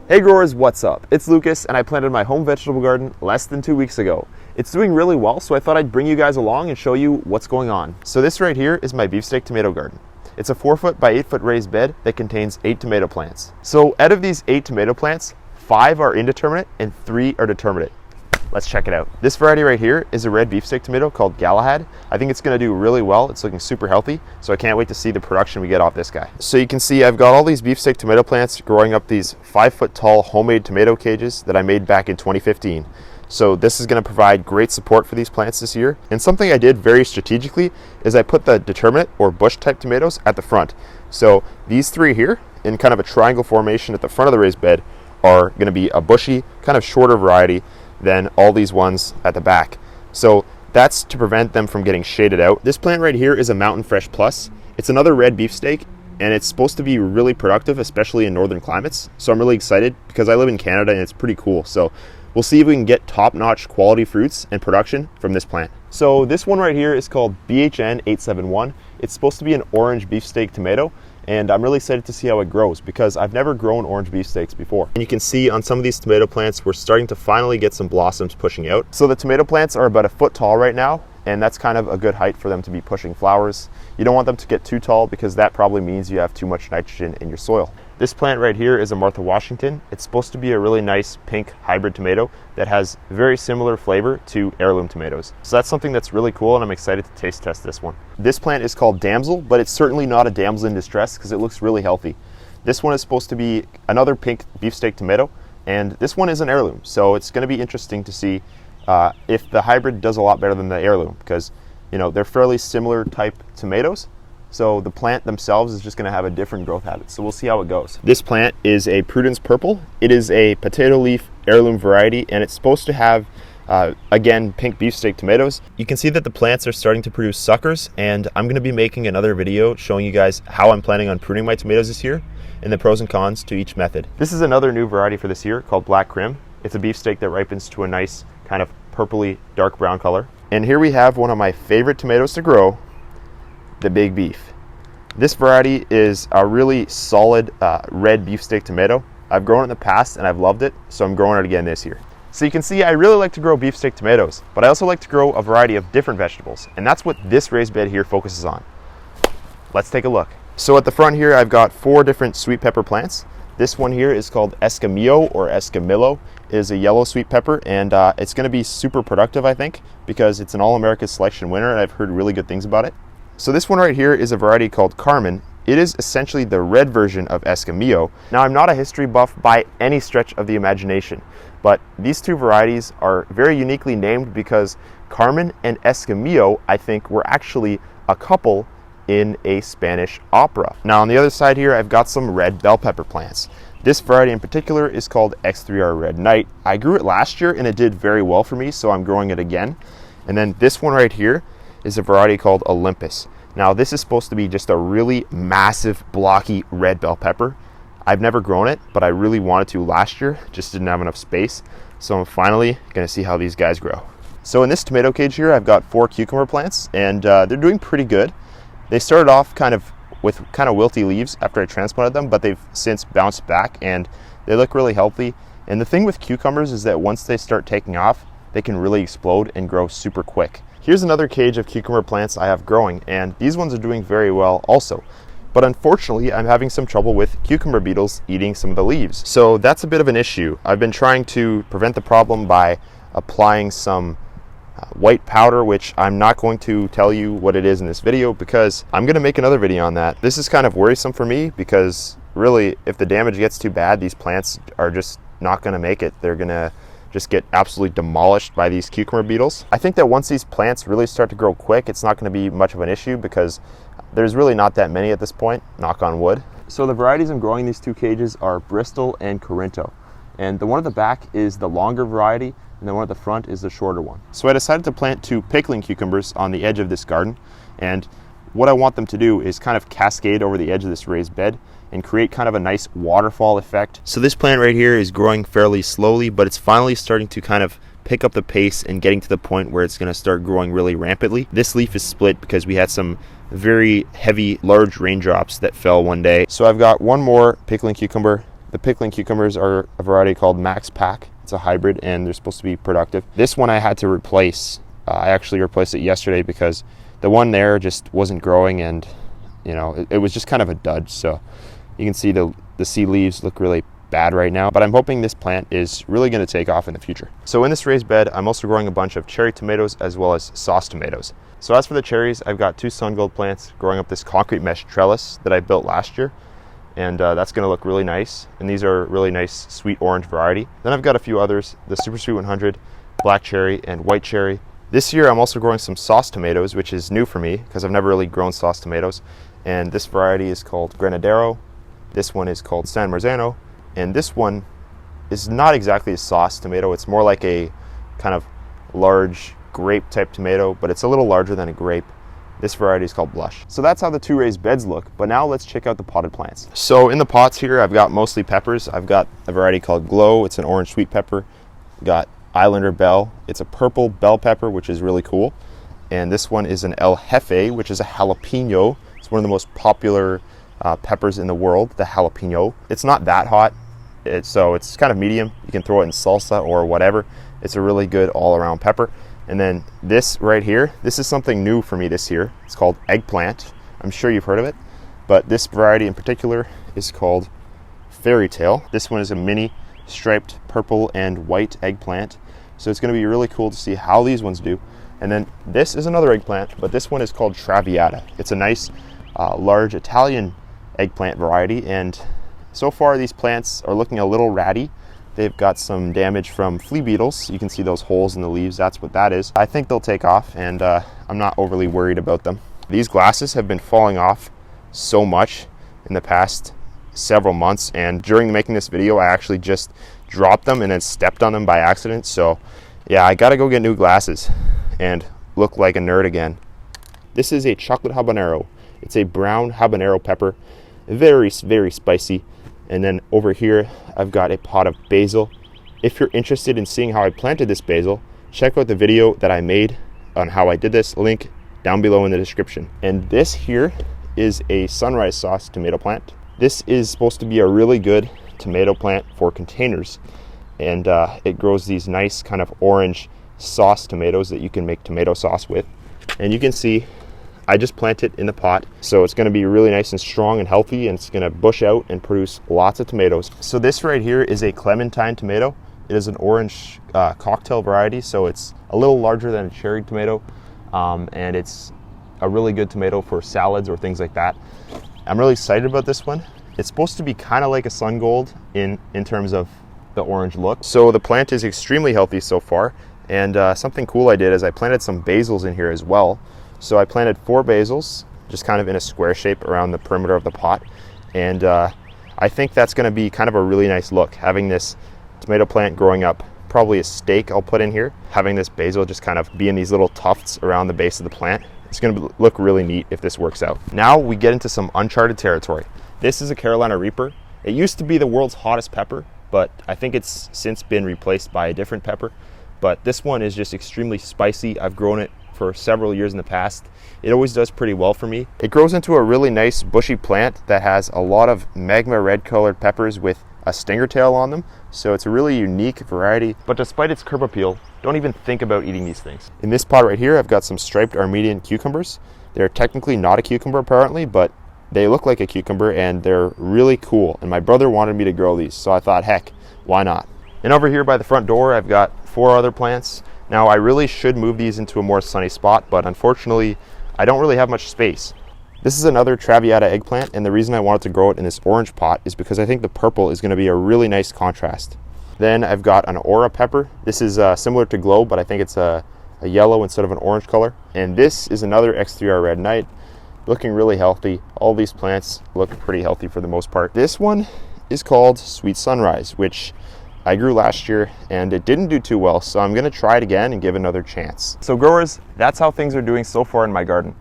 Hey growers, what's up? It's Lucas and I planted my home vegetable garden less than 2 weeks ago. It's doing really well, so I thought I'd bring you guys along and show you what's going on. So this right here is my beefsteak tomato garden. It's a 4-foot by 8-foot raised bed that contains 8 tomato plants. So out of these 8 tomato plants, 5 are indeterminate and 3 are determinate. Let's check it out. This variety right here is a red beefsteak tomato called Galahad. I think it's gonna do really well. It's looking super healthy, so I can't wait to see the production we get off this guy. So you can see I've got all these beefsteak tomato plants growing up these 5-foot tall homemade tomato cages that I made back in 2015. So this is gonna provide great support for these plants this year. And something I did very strategically is I put the determinate or bush type tomatoes at the front. So these 3 here in kind of a triangle formation at the front of the raised bed are gonna be a bushy, kind of shorter variety than all these ones at the back. So that's to prevent them from getting shaded out. This plant right here is a Mountain Fresh Plus. It's another red beefsteak and it's supposed to be really productive, especially in northern climates. So I'm really excited because I live in Canada and it's pretty cool. So we'll see if we can get top-notch quality fruits and production from this plant. So this one right here is called BHN 871. It's supposed to be an orange beefsteak tomato, and I'm really excited to see how it grows because I've never grown orange beefsteaks before. And you can see on some of these tomato plants, we're starting to finally get some blossoms pushing out. So the tomato plants are about 1 foot tall right now, and that's kind of a good height for them to be pushing flowers. You don't want them to get too tall because that probably means you have too much nitrogen in your soil. This plant right here is a Martha Washington. It's supposed to be a really nice pink hybrid tomato that has very similar flavor to heirloom tomatoes. So that's something that's really cool and I'm excited to taste test this one. This plant is called Damsel, but it's certainly not a damsel in distress because it looks really healthy. This one is supposed to be another pink beefsteak tomato, and this one is an heirloom. So it's gonna be interesting to see if the hybrid does a lot better than the heirloom because they're fairly similar type tomatoes. So the plant themselves is just going to have a different growth habit. So we'll see how it goes. This plant is a Prudence Purple. It is a potato leaf heirloom variety, and it's supposed to have, again, pink beefsteak tomatoes. You can see that the plants are starting to produce suckers, and I'm going to be making another video showing you guys how I'm planning on pruning my tomatoes this year and the pros and cons to each method. This is another new variety for this year called Black Crim. It's a beefsteak that ripens to a nice kind of purpley dark brown color. And here we have one of my favorite tomatoes to grow, the Big Beef. This variety is a really solid red beefsteak tomato. I've grown it in the past and I've loved it, so I'm growing it again this year. So you can see I really like to grow beefsteak tomatoes, but I also like to grow a variety of different vegetables, and that's what this raised bed here focuses on. Let's take a look. So at the front here, I've got 4 different sweet pepper plants. This one here is called Escamillo or Escamillo. It is a yellow sweet pepper, and it's going to be super productive, I think, because it's an All-America Selection winner, and I've heard really good things about it. So this one right here is a variety called Carmen. It is essentially the red version of Escamillo. Now, I'm not a history buff by any stretch of the imagination, but these 2 varieties are very uniquely named because Carmen and Escamillo, I think, were actually a couple in a Spanish opera. Now, on the other side here, I've got some red bell pepper plants. This variety in particular is called X3R Red Knight. I grew it last year and it did very well for me, so I'm growing it again. And then this one right here is a variety called Olympus. Now this is supposed to be just a really massive blocky red bell pepper. I've never grown it, but I really wanted to last year, just didn't have enough space. So I'm finally gonna see how these guys grow. So in this tomato cage here, I've got 4 cucumber plants and they're doing pretty good. They started off with kind of wilty leaves after I transplanted them, but they've since bounced back and they look really healthy. And the thing with cucumbers is that once they start taking off, they can really explode and grow super quick. Here's another cage of cucumber plants I have growing, and these ones are doing very well also. But unfortunately, I'm having some trouble with cucumber beetles eating some of the leaves. So that's a bit of an issue. I've been trying to prevent the problem by applying some white powder, which I'm not going to tell you what it is in this video because I'm going to make another video on that. This is kind of worrisome for me because really, if the damage gets too bad, these plants are just not going to make it. They're going to just get absolutely demolished by these cucumber beetles. I think that once these plants really start to grow quick, it's not going to be much of an issue because there's really not that many at this point, knock on wood. So the varieties I'm growing in these 2 cages are Bristol and Corinto. And the one at the back is the longer variety, and the one at the front is the shorter one. So I decided to plant 2 pickling cucumbers on the edge of this garden, and what I want them to do is kind of cascade over the edge of this raised bed and create kind of a nice waterfall effect. So this plant right here is growing fairly slowly, but it's finally starting to kind of pick up the pace and getting to the point where it's going to start growing really rampantly. This leaf is split because we had some very heavy, large raindrops that fell one day. So I've got one more pickling cucumber The pickling cucumbers are a variety called Max Pack. It's a hybrid and they're supposed to be productive. This one I had to replace. I actually replaced it yesterday because the one there just wasn't growing, and you know, it was just kind of a dud. So you can see the seed leaves look really bad right now, but I'm hoping this plant is really going to take off in the future. So in this raised bed, I'm also growing a bunch of cherry tomatoes as well as sauce tomatoes. So as for the cherries, I've got 2 sun gold plants growing up this concrete mesh trellis that I built last year, and that's going to look really nice. And these are really nice sweet orange variety. Then I've got a few others, the Super Sweet 100, black cherry, and white cherry. This year I'm also growing some sauce tomatoes, which is new for me because I've never really grown sauce tomatoes. And this variety is called Granadero. This one is called San Marzano. And this one is not exactly a sauce tomato. It's more like a kind of large grape type tomato, but it's a little larger than a grape. This variety is called Blush. So that's how the 2 raised beds look, but now let's check out the potted plants. So in the pots here, I've got mostly peppers. I've got a variety called Glow. It's an orange sweet pepper. Got Islander Bell. It's a purple bell pepper, which is really cool. And this one is an El Jefe, which is a jalapeno. It's one of the most popular peppers in the world, the jalapeno. It's not that hot. So it's kind of medium. You can throw it in salsa or whatever. It's a really good all-around pepper. And then this right here, this is something new for me this year. It's called eggplant. I'm sure you've heard of it, but this variety in particular is called Fairy Tale. This one is a mini striped purple and white eggplant. So it's going to be really cool to see how these ones do. And then this is another eggplant, but this one is called Traviata. It's a nice large Italian eggplant variety, and so far these plants are looking a little ratty. They've got some damage from flea beetles. You can see those holes in the leaves. That's what that is. I think they'll take off, and I'm not overly worried about them. These glasses have been falling off so much in the past several months, and during making this video I actually just dropped them and then stepped on them by accident. So yeah, I gotta go get new glasses and look like a nerd again. This is a chocolate habanero. It's a brown habanero pepper, very, very spicy. And then over here, I've got a pot of basil. If you're interested in seeing how I planted this basil, check out the video that I made on how I did this, link down below in the description. And this here is a sunrise sauce tomato plant. This is supposed to be a really good tomato plant for containers. And it grows these nice kind of orange sauce tomatoes that you can make tomato sauce with. And you can see I just planted it in the pot, so it's going to be really nice and strong and healthy, and it's going to bush out and produce lots of tomatoes. So this right here is a clementine tomato. It is an orange cocktail variety, so it's a little larger than a cherry tomato, and it's a really good tomato for salads or things like that. I'm really excited about this one. It's supposed to be kind of like a sun gold in terms of the orange look. So the plant is extremely healthy so far, and something cool I did is I planted some basils in here as well. So I planted 4 basils, just kind of in a square shape around the perimeter of the pot. And I think that's going to be kind of a really nice look, having this tomato plant growing up. Probably a stake I'll put in here, having this basil just kind of be in these little tufts around the base of the plant. It's going to look really neat if this works out. Now we get into some uncharted territory. This is a Carolina Reaper. It used to be the world's hottest pepper, but I think it's since been replaced by a different pepper. But this one is just extremely spicy. I've grown it for several years in the past. It always does pretty well for me. It grows into a really nice bushy plant that has a lot of magma red colored peppers with a stinger tail on them. So it's a really unique variety, but despite its curb appeal, don't even think about eating these things. In this pot right here, I've got some striped Armenian cucumbers. They're technically not a cucumber apparently, but they look like a cucumber and they're really cool. And my brother wanted me to grow these, so I thought, heck, why not? And over here by the front door, I've got 4 other plants. Now I really should move these into a more sunny spot, but unfortunately I don't really have much space. This is another Traviata eggplant, and the reason I wanted to grow it in this orange pot is because I think the purple is going to be a really nice contrast. Then I've got an Aura pepper. This is similar to Glow, but I think it's a yellow instead of an orange color. And this is another X3R Red Knight, looking really healthy. All these plants look pretty healthy for the most part. This one is called Sweet Sunrise, which I grew last year and it didn't do too well, so I'm gonna try it again and give it another chance. So growers, that's how things are doing so far in my garden.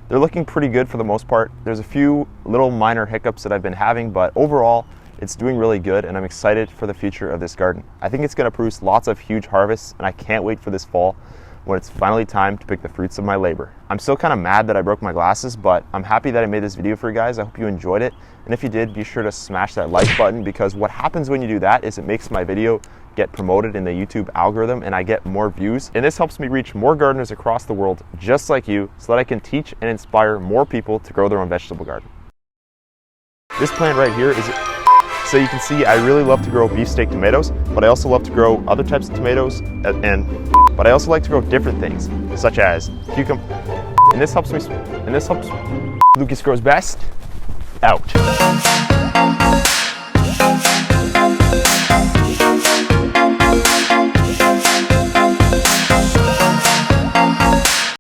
They're looking pretty good for the most part. There's a few little minor hiccups that I've been having, but overall, it's doing really good and I'm excited for the future of this garden. I think it's gonna produce lots of huge harvests and I can't wait for this fall. when it's finally time to pick the fruits of my labor. I'm still kind of mad that I broke my glasses, but I'm happy that I made this video for you guys. I hope you enjoyed it. And if you did, be sure to smash that like button, because what happens when you do that is it makes my video get promoted in the YouTube algorithm and I get more views. And this helps me reach more gardeners across the world just like you, so that I can teach and inspire more people to grow their own vegetable garden. This plant right here is, so you can see, I really love to grow beefsteak tomatoes, but I also love to grow other types of tomatoes, but I also like to grow different things, such as cucumber. And this helps Lucas Grows Best out.